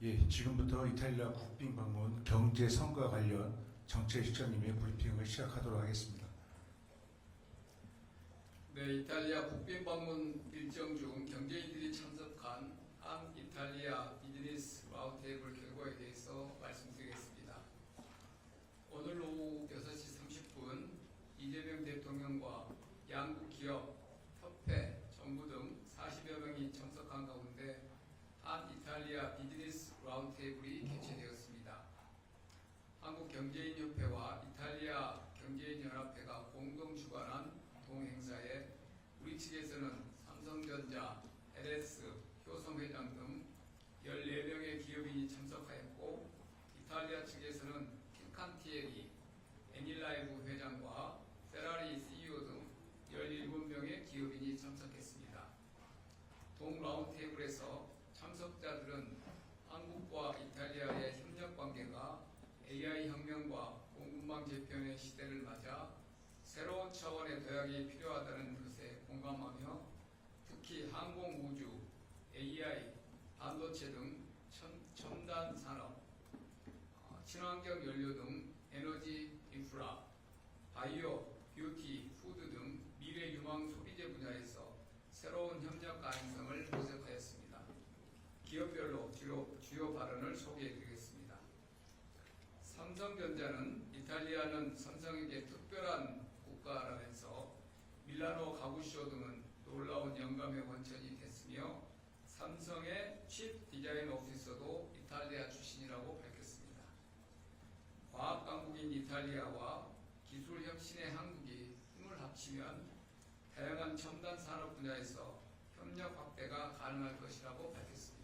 예, 지금부터 이탈리아 국빈 방문 경제 성과 관련 정책실장님의 브리핑을 시작하도록 하겠습니다. 네, 이탈리아 국빈 방문 일정 중 경제인들이 참석한 한 이탈리아 비즈니스 라운드테이블 결과에 대해서 말씀드리겠습니다. 오늘 오후 6시 30분 이재명 대통령과 양국 기업, 협회, 정부 등 40여 명이 참석한 가운데 한 이탈리아 비즈니스 라운드테이블이 개최되었습니다. 한국경제인협회와 이탈리아 경제인연합회가 공동 주관한 동행사에 우리 측에서는 삼성전자, LS, 효성회장 등 14명의 기업인이 참석하였고, 이탈리아 측에서는 핀칸티에리, 애닐라이브 회장과 페라리 CEO 등 17명의 기업인이 참석했습니다. 동 라운드테이블에서 참석자들은 한국과 이탈리아의 협력 관계가 AI 혁명과 공급망 재편의 시대를 맞아 새로운 차원의 도약이 필요하다는 것에 공감하며 특히 항공 우주, AI, 반도체 등 첨단 산업, 친환경 연료 등 에너지 인프라, 바이오, 뷰티, 푸드 등 미래 유망 소비재 분야에서 새로운 협력 가능성을 모색하였습니다. 기업별로 주요 발언을 소개해드리겠습니다. 삼성전자는 이탈리아는 삼성에게 특별한 국가라면서 밀라노 가구쇼 등은 놀라운 영감의 원천이 됐으며 삼성의 칩 디자인 오피서도 이탈리아 출신이라고 밝혔습니다. 과학 강국인 이탈리아와 기술 혁신의 한국이 힘을 합치면 다양한 첨단 산업 분야에서 협력 확대가 가능할 것이라고 밝혔습니다.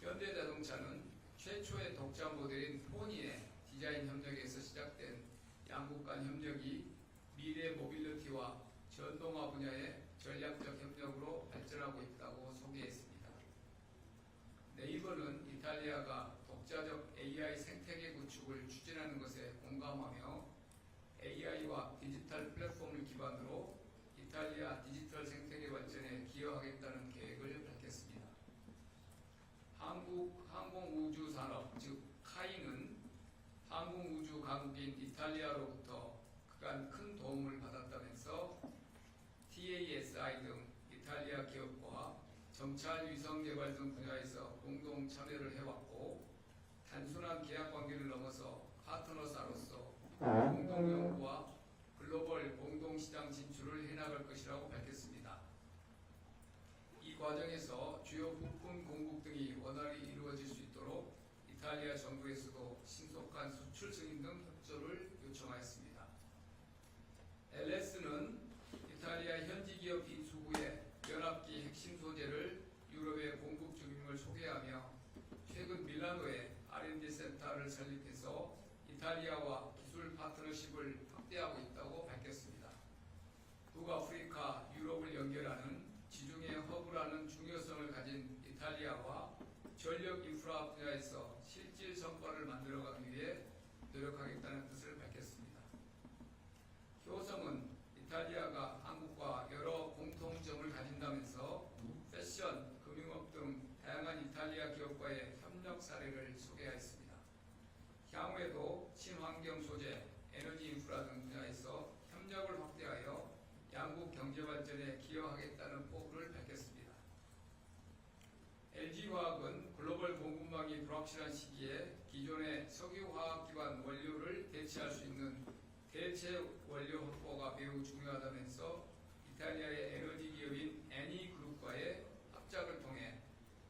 현대자동차는 최초의 독자 모델인 포니의 디자인 협력에서 시작된 양국 간 협력이 미래 모빌리티와 전동화 분야의 전략적 협력으로 발전하고 있다고 소개했습니다. 네이버는 이탈리아가 독자적 AI 생태계 구축을 추진하는 것에 공감하며 AI와 디지털 플랫폼을 기반으로 이탈리아 디지털 생태계 발전에 기여하겠다는 계획을 밝혔습니다. 한국 항공우주산업, 즉 카이는 항공우주 강국인 이탈리아로부터 그간 큰 도움을 받았다면서 TASI 등 이탈리아 기업과 정찰 위성 개발 등 분야에서 공동 참여를 해왔고, 단순한 계약 관계를 넘어서 파트너사로서 공동 연구와 글로벌 공동시장 진출을 해나갈 것이라고 밝혔습니다. 이 과정에서 주요 부품 공급 등이 원활히 이루어질 수 있도록 이탈리아 정부에서도 신속한 수출 승인 등 협조를 요청하였습니다. LS는 이탈리아 현지 기업 인수구의 연합기 핵심 소재를 유럽에 공급 중임을 소개하며 최근 밀라노에 R&D 센터를 설립해서 이탈리아와 기술 파트너십을 확대하고 있다고 밝혔습니다. 북아프리카, 유럽을 연결하는 지중해 허브라는 중요성을 가진 이탈리아와 전력 인프라 분야에서 실질 성과를 만들어가기 위해 노력하겠다는 뜻을 밝혔습니다. 효성은 이탈리아가 한국과 여러 공통점을 가진다면서 패션, 금융업 등 다양한 이탈리아 기업과의 협력 사례를 소개하였습니다. 향후에도 친환경 소재, 에너지 인프라 등 분야에서 협력을 확대하여 양국 경제 발전에 기여하겠다는 포부를 밝혔습니다. LG화학은 글로벌 공급망이 불확실한 시기에 기존의 석유화학 기반 원료를 대체할 수 있는 대체 원료 확보가 매우 중요하다면서 이탈리아의 에너지 기업인 애니그룹과의 합작을 통해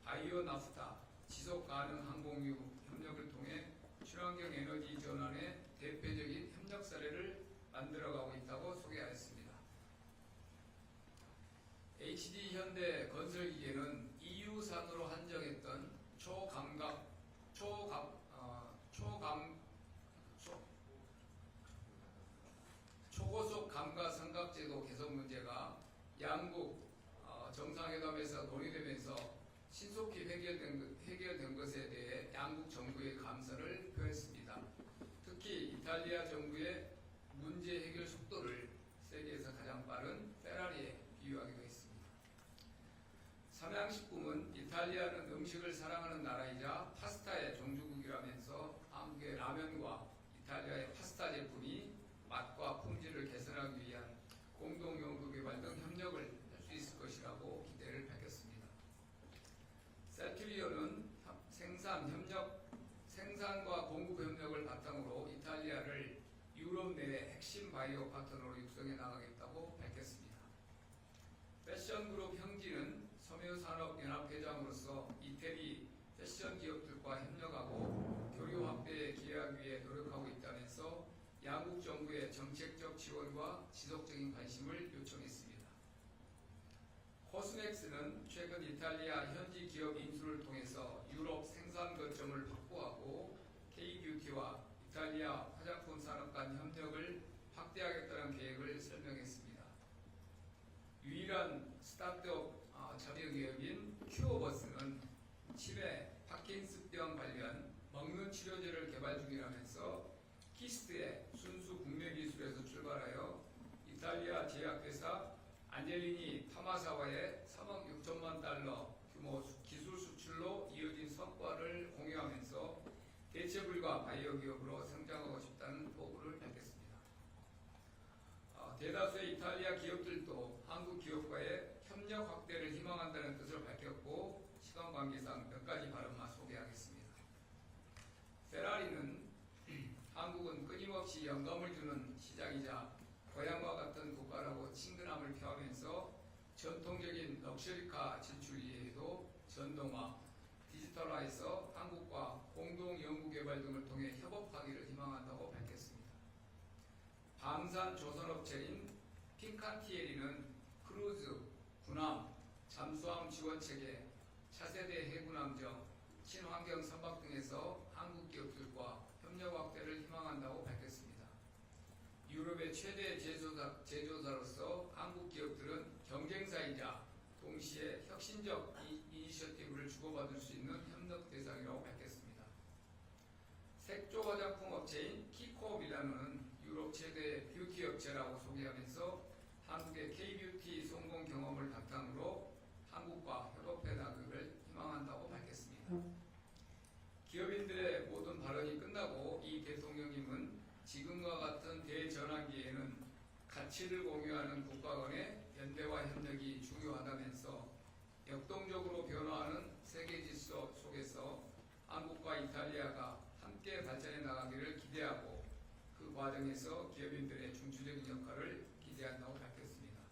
바이오 나프타, 지속 가능 항공유 협력을 통해 친환경 에너지 전환의 대표적인 협력 사례를 만들어가고 있다고 소개하였습니다. HD 현대 건설기계는 EU산으로 한정했던 초고속 감가 삼각제도 개선 문제가 양국 정상회담에서 논의되면서 신속히 해결된 것에 대해 양국 정부의 감사를 표했습니다. 특히 이탈리아 정부의 문제 해결 속도를 세계에서 가장 빠른 페라리에 비유하기도 했습니다. 삼양식품은 이탈리아 이탈리아는 음식을 사랑하는 나라이자 파스타의 종주국이라면서 한국의 라면과 이탈리아의 파스타 제품이 맛과 품질을 개선하기 위한 공동 연구 개발 등 협력을 할 수 있을 것이라고 기대를 밝혔습니다. 셀트리온은 생산과 공급 협력을 바탕으로 이탈리아를 유럽 내 핵심 바이오 파트너로 육성해 나가겠다고 밝혔습니다. 패션그룹 형진은 섬유산업연합회장으로서 이태리 패션 기업들과 협력하고 교류 확대에 기여하기 위해 노력하고 있다면서 양국 정부의 정책적 지원과 지속적인 관심을 요청했습니다. 코스맥스는 최근 이탈리아 현지 기업 인수를 통해서 유럽 생산 거점을 확보하고 K-뷰티와 이탈리아 화장품 산업 간 협력을 확대하겠다는 계획을 설명했습니다. 유일한 스타트업 자명 기업인 큐어버스는 치매, 파킨슨병 관련 먹는 치료제를 개발 중이라면서 키스트의 순수 국내 기술에서 출발하여 이탈리아 제약회사 안젤리니 파마사와의 3억 6천만 달러 규모 기술 수출로 이어진 성과를 공유하면서 대체 불가 바이오 기업으로 성장하고 싶다는 포부를 밝혔습니다. 대다수의 이탈리아 기업들도 한국 기업과의 협력 확대를 희망한다는 뜻을 밝혔고 시간 관계상 몇 가지 발언만 소개하겠습니다. 페라리는 한국은 끊임없이 영감을 주는 시장이자 고향과 같은 국가라고 친근함을 표하면서 전통적인 럭셔리카 진출 이외에도 전동화, 디지털화에서 한국과 공동 연구개발 등을 통해 협업하기를 희망한다고 밝혔습니다. 방산 조선업체인 핑칸티에리는 크루즈, 군함, 잠수함 지원체계, 차세대 해군함정, 친환경 선박 등에서 한국 기업들과 협력 확대를 희망한다고 밝혔습니다. 유럽의 최대 제조사로서 한국 기업들은 경쟁사이자 동시에 혁신적 이니셔티브를 주고받을 수 있는 협력 대상이라고 밝혔습니다. 색조 화장품 업체인 키코밀라노는 유럽 최대 뷰티 업체라고 소개하면서 한국의 K-뷰티 성공 경험을 바탕으로 한국과 협업해 나가기를 희망한다고 밝혔습니다. 기업인들의 모든 발언이 끝나고 이 대통령님은 지금과 같은 대전환기에는 가치를 공유하는 국가 간의 연대와 협력이 중요하다면서 역동적으로 변화하는 세계 질서 속에서 한국과 이탈리아가 함께 발전해 나가기를 기대하고 그 과정에서 기업인들의 중추적인 역할을 기대한다고 밝혔습니다.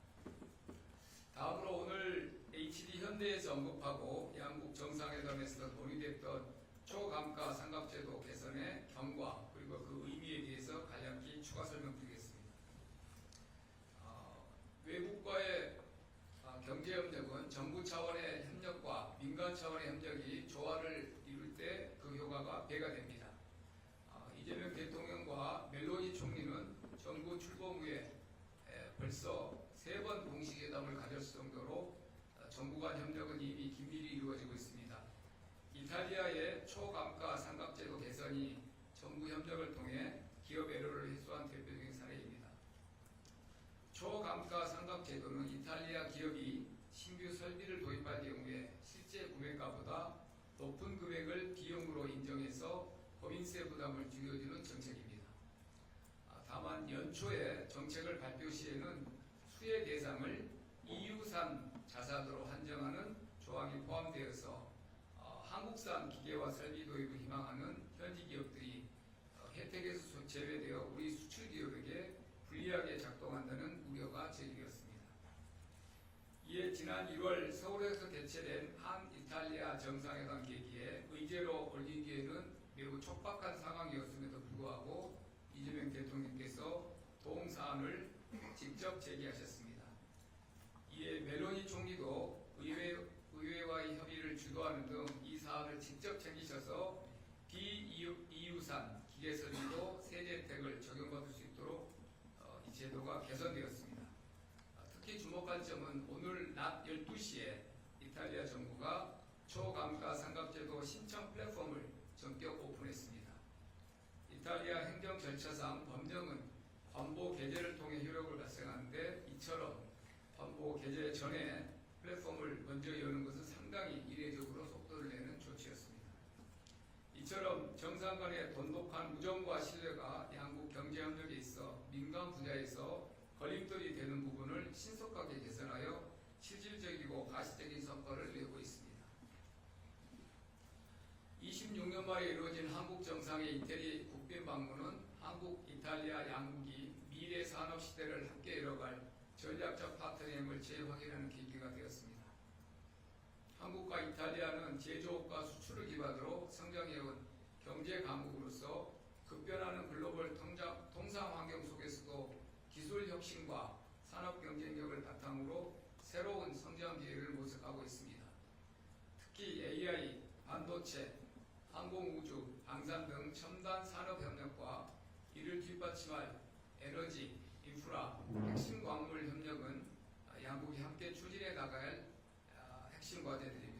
다음으로 오늘 HD 현대에서 언급하고 양국 정상회담에서 논의됐던 초감가 상각제도 개선의 경과 그리고 그 의미에 대해서 간략히 추가 설명드리겠습니다. 외국과의 경제협력은 정부 차원의 협력과 민간 차원의 협력이 조화를 이룰 때 그 효과가 배가 됩니다. 이재명 대통령과 멜로니 총리는 정부 출범 후에 벌써 3번 공식회담을 가졌을 정도로 정부 간 협력은 이미 긴밀히 이루어지고 있습니다. 이탈리아의 초감가 상각제도 개선이 정부 협력을 통해 기업 애로를 해소한 대표적인 사례입니다. 초감가 상각제도는 이탈리아 기업이 신규 설비를 도입할 경우에 실제 구매가보다 높은 금액을 비용으로 인정해서 법인세 부담을 줄여주는 정책입니다. 다만 연초에 정책을 발표 시에는 수혜 대상을 EU산 자산으로 한정하는 조항이 포함되어서 한국산 기계와 설비 도입을 희망하는 현지 기업들이 혜택에서 제외되어 우리 수출 기업에게 불리하게 작동한다는 우려가 제기되었습니다. 이에 지난 1월 서울에서 개최된 한 이탈리아 정상회담 계기에 의제로 올리기에는 매우 촉박한 상황이었음에도 불구하고 이재명 대통령께서 동사안을 직접 제기하셨습니다. 이에 멜로니 총리도 의회와의 협의를 주도하는 등 이 사안을 직접 챙기셔서 비EU산 기계설비도 세제 혜택을 적용받을 수 있도록 이 제도가 개선되었습니다. 특히 주목할 점은 오늘 낮 12시에 이탈리아 정부가 초감가 상각제도 신청 플랫폼을 전격 오픈했습니다. 이탈리아 행정 절차상 법령은 관보 게재를 통해 효력을 발생하는데 이처럼 관보 게재 전에 플랫폼을 먼저 여는 것은 상당히 상당히 이례적으로 속도를 내는 조치였습니다. 이처럼 정상 간의 돈독한 우정과 신뢰가 양국 경제 협력에 있어 민간 분야에서 걸림돌이 되는 부분을 신속하게 개선하여 실질적이고 가시적인 성과를 내고 있습니다. 26년 만에 이루어진 한국 정상의 이태리 국빈 방문은 한국, 이탈리아 양국이 미래 산업 시대를 함께 이뤄갈 전략적 파트너임을 재확인하는 계기가 되었습니다. 한국과 이탈리아는 제조업과 수출을 기반으로 성장해온 경제 강국으로서 급변하는 글로벌 통상 환경 속에서도 기술 혁신과 산업 경쟁력을 바탕으로 새로운 성장 기회를 모색하고 있습니다. 특히 AI, 반도체, 항공우주, 방산 등 첨단 산업 협력과 이를 뒷받침할 에너지, 인프라, 핵심 광물 협력은 양국이 함께 추진해 나가야 할 핵심 과제들입니다.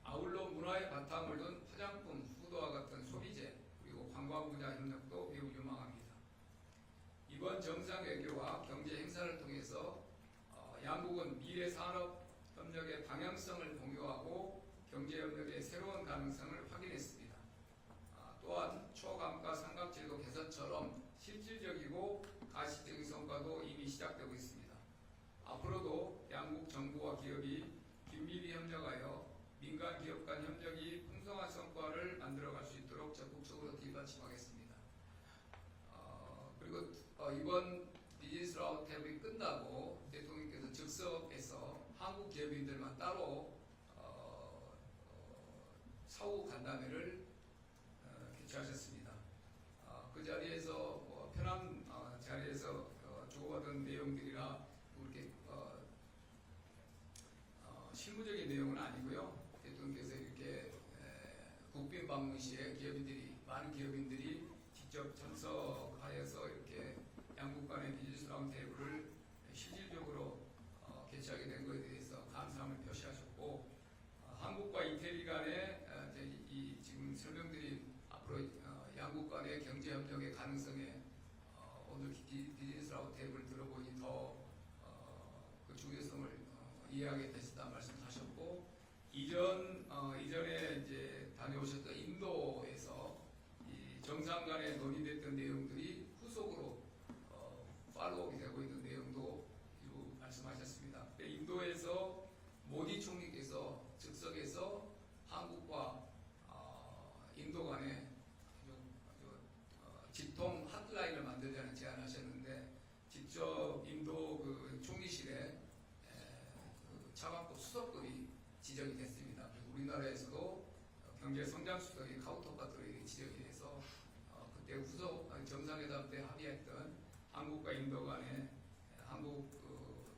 아울러 문화의 바탕을 둔 화장품, 후드와 같은 소비재, 그리고 관광 분야 협력도 매우 유망합니다. 이번 정상외교와 경제 행사를 통해서 양국은 미래 산업 협력의 방향성을 공유하고 경제 협력의 새로운 가능성을 확인했습니다. 또한 초감가 삼각제도 개선처럼 실질적이고 가시적인 성과도 이미 시작되고 있습니다. 앞으로도 양국 정부와 기업이 긴밀히 협력하여 민간 기업 간 협력이 풍성한 성과를 만들어갈 수 있도록 적극적으로 뒷받침하겠습니다. 그리고 이번 비즈니스 라운드테이블이 끝나고 대통령께서 즉석에서 한국 기업인들만 따로 사후 간담회를 개최하셨습니다. 그 자리에서 편한 자리에서 주고받은 내용들이라 이렇게 실무적인 내용은 아니고요. 대통령께서 이렇게 국빈 방문 시에 많은 기업인들이 직접 참석하여서 이렇게 양국 간의 비즈니스 라운드테이블을 실질적으로 개최하게 된 것에 대해서 감사함을 표시하셨고, 한국과 이태리 간의 지금 설명드린 앞으로 양국 간의 경제 협력의 가능성에 오늘 비즈니스 라운드테이블을 들어보니 더 그 중요성을 이해하게 되셨다 말씀하셨고, 이전에 이제 다녀오셨던 인도에서 이 정상 간에 논의됐던 내용들이 후속으로 팔로우가 되고 있는 내용도 이루 말씀하셨습니다. 인도에서 모디 총리께서 즉석에서 한국과 인도 간에 직통 핫라인을 만들자는 제안하셨는데, 직접 인도 그 총리실에 차관급 수석급이 지정이 됐습니다. 그리고 우리나라에서도 경제성장수석이 카운터파트로 지정이 돼서 그때 후속 정상회담 때 합의했던 한국과 인도 간에 한국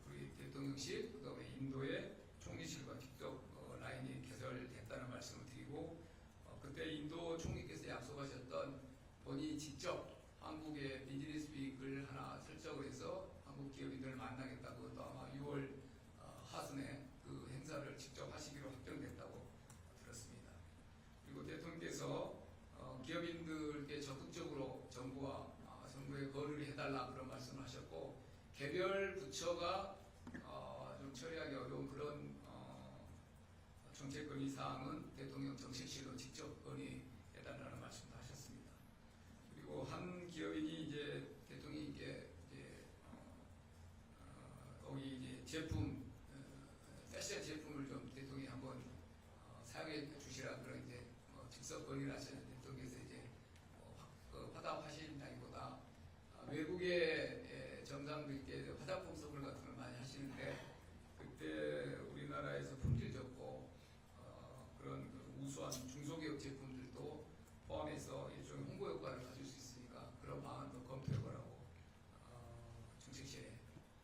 우리 대통령실, 그다음에 인도의 총리실과 직접 라인이 개설됐다는 말씀을 드리고, 그때 인도 총리께서 약속하셨던 본인이 직접 한국의 비즈니스 빅을 하나 설정을 해서 한국 기업인들을 만나겠다고, 그것도 아마 6월 하순에 그 행사를 직접 하시기로 확정됐다고 들었습니다. 그리고 대통령께서 기업인들께 적극적으로 정부와 정부에 거래를 해달라 그런 말씀을 하셨고, 개별 부처가 좀 처리하기 어려운 그런 정책 건의 사항은 대통령 정책실로 직접 건의해달라는 말씀도 하셨습니다. 그리고 한 기업인이 이제 대통령께 거기 이제 제품, 패션 제품을 좀 대통령이 한번 사용해 주시라 그런 이제 즉석 건의를 하셨는데, 대통령께서 이제 화답하신다기보다 외국의 정상들께 화장품 선물 같은 걸 많이 하시는데, 그때 우리나라에서 품질 좋고 그런 그 우수한 중소기업 제품들도 포함해서 일종의 홍보 효과를 가질 수 있으니까 그런 방안도 검토해보라고 정책실에,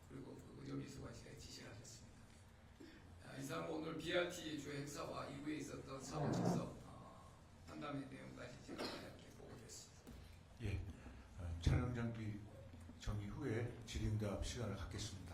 그리고 그 의료미술관실에 지시를 하셨습니다. 이상 오늘 BRT 주 행사와 이후에 있었던 사후 즉석 판단의 내용까지 제가 간략히 보고드렸습니다. 예, 촬영 장비 정리 후에 질의응답 시간을 갖겠습니다.